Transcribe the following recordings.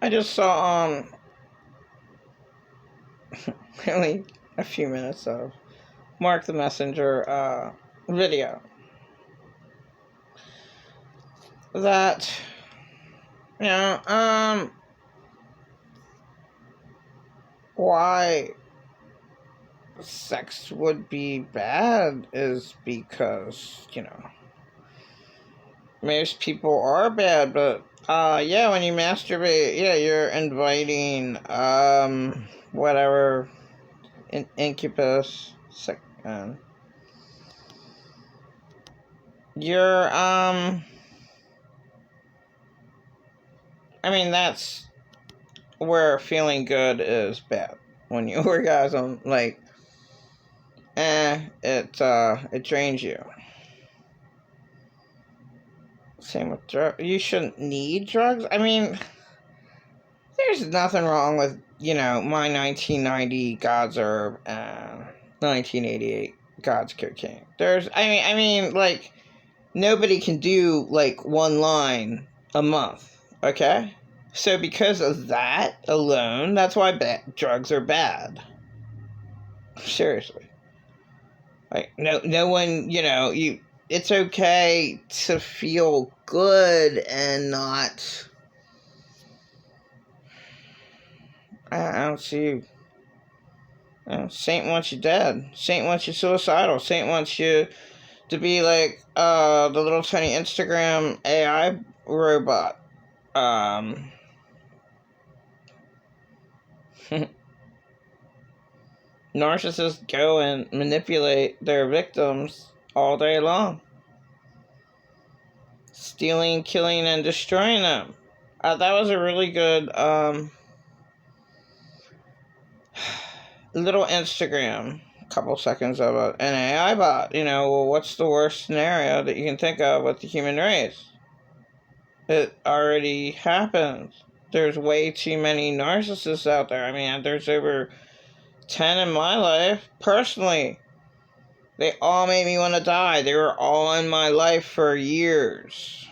I just saw really a few minutes of Mark the Messenger video that you know why sex would be bad is because most people are bad, but yeah, when you masturbate, yeah, you're inviting whatever incubus you're I mean, that's where feeling good is bad. When you orgasm, like it drains you. Same with drugs. You shouldn't need drugs. I mean, there's nothing wrong with, my 1990 God's Herb and 1988 God's Cocaine. Like, nobody can do, like, one line a month, okay? So because of that alone, that's why drugs are bad. Seriously. Like, no one, it's okay to feel good and not... I don't see you. Saint wants you dead. Saint wants you suicidal. Saint wants you to be like the little tiny Instagram AI robot. Narcissists go and manipulate their victims all day long. Stealing, killing, and destroying them. That was a really good little Instagram, couple seconds of an AI bot. Well, what's the worst scenario that you can think of with the human race? It already happens. There's way too many narcissists out there. I mean, there's over 10 in my life. Personally, they all made me want to die. They were all in my life for years.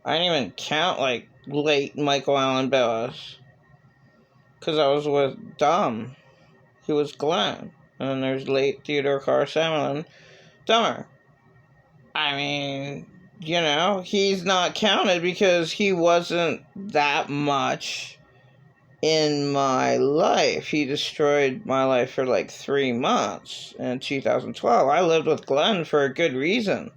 I didn't even count, like, late Michael Allen Billis. Because I was with Dumb. He was Glenn. And then there's late Theodore Carr Summerlin. Dumber. I mean, he's not counted because he wasn't that much in my life. He destroyed my life for like 3 months in 2012. I lived with Glenn for a good reason.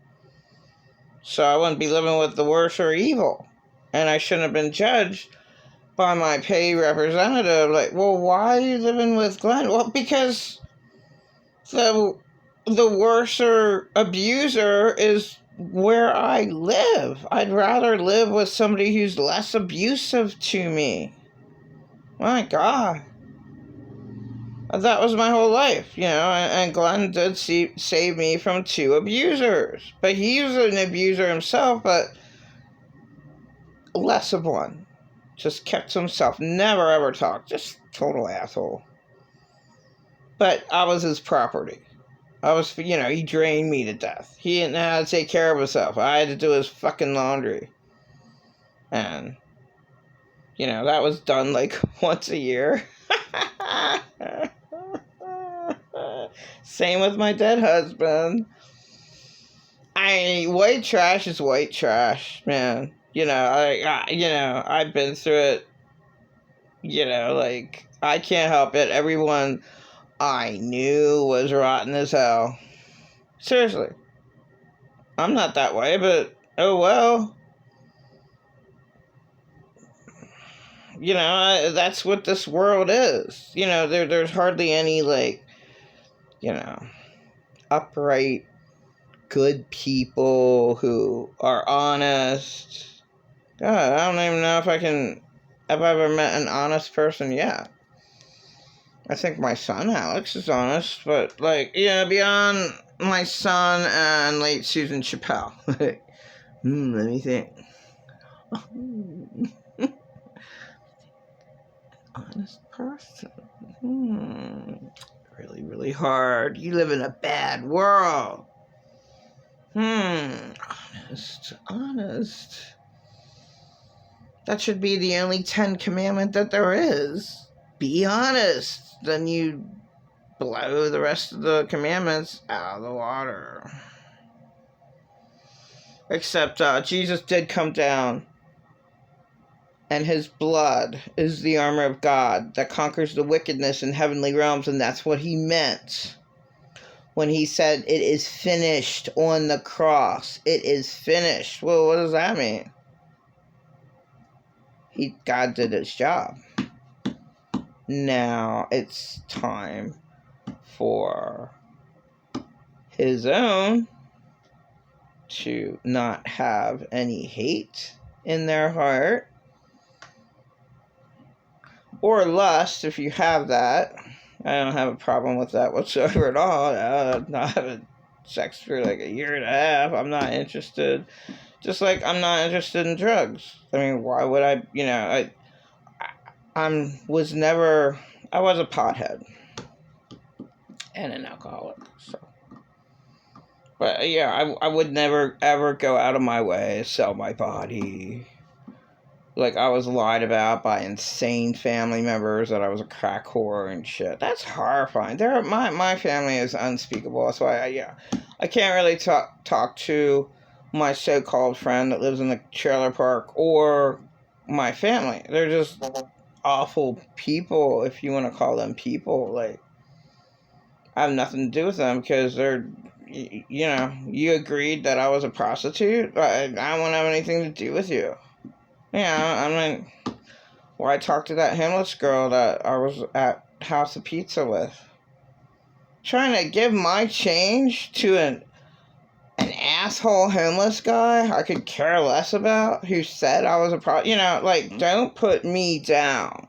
So I wouldn't be living with the worst or evil. And I shouldn't have been judged by my pay representative. Like, well, why are you living with Glenn? Well, because the worser abuser is where I live. I'd rather live with somebody who's less abusive to me. My God. That was my whole life, and Glenn did save me from 2 abusers. But he was an abuser himself, but less of one. Just kept to himself. Never ever talked. Just total asshole. But I was his property. I was, he drained me to death. He didn't know how to take care of himself. I had to do his fucking laundry. And, that was done like once a year. Same with my dead husband. White trash is white trash, man. I've been through it. I can't help it. Everyone I knew was rotten as hell. Seriously. I'm not that way, but oh well. That's what this world is. There's hardly any, upright, good people who are honest. God, I don't even know if I've ever met an honest person yet. I think my son Alex is honest, but beyond my son and late Susan Chappelle. Let me think. Honest person. Really, really hard. You live in a bad world. Honest. That should be the only 10 commandment that there is. Be honest. Then you blow the rest of the commandments out of the water. Except Jesus did come down, and his blood is the armor of God that conquers the wickedness in heavenly realms, and that's what he meant when he said it is finished on the cross. It is finished. Well, what does that mean? God did his job. Now it's time for his own to not have any hate in their heart or lust. If you have that, I don't have a problem with that whatsoever at all. Not having sex for like a year and a half, I'm not interested. Just like I'm not interested in drugs. I mean, why would I? I was a pothead and an alcoholic. So, but yeah, I would never ever go out of my way to sell my body. Like, I was lied about by insane family members that I was a crack whore and shit. That's horrifying. My family is unspeakable. That's why I can't really talk to my so-called friend that lives in the trailer park or my family. They're just awful people, if you want to call them people. Like, I have nothing to do with them because they're, you agreed that I was a prostitute. I don't want to have anything to do with you. Yeah, I mean, I talked to that homeless girl that I was at House of Pizza with. Trying to give my change to an asshole homeless guy I could care less about, who said I was a don't put me down.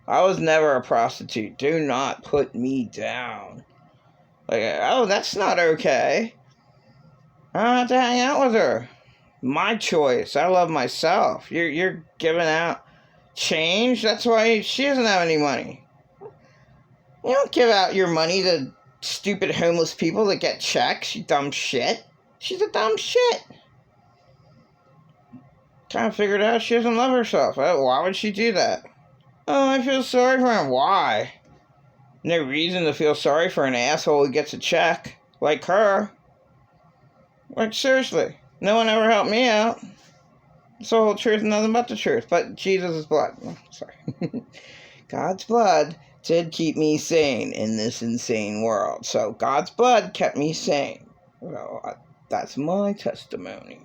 I was never a prostitute. Do not put me down. Like, oh, that's not okay. I don't have to hang out with her. My choice. I love myself. You're giving out change. That's why she doesn't have any money. You don't give out your money to stupid homeless people that get checks. You dumb shit. She's a dumb shit. Kind of figured out she doesn't love herself. Why would she do that? Oh, I feel sorry for him. Why? No reason to feel sorry for an asshole who gets a check like her. Like, seriously. No one ever helped me out. It's the whole truth and nothing but the truth. But Jesus' blood. Oh, sorry. God's blood did keep me sane in this insane world. So God's blood kept me sane. Well, that's my testimony.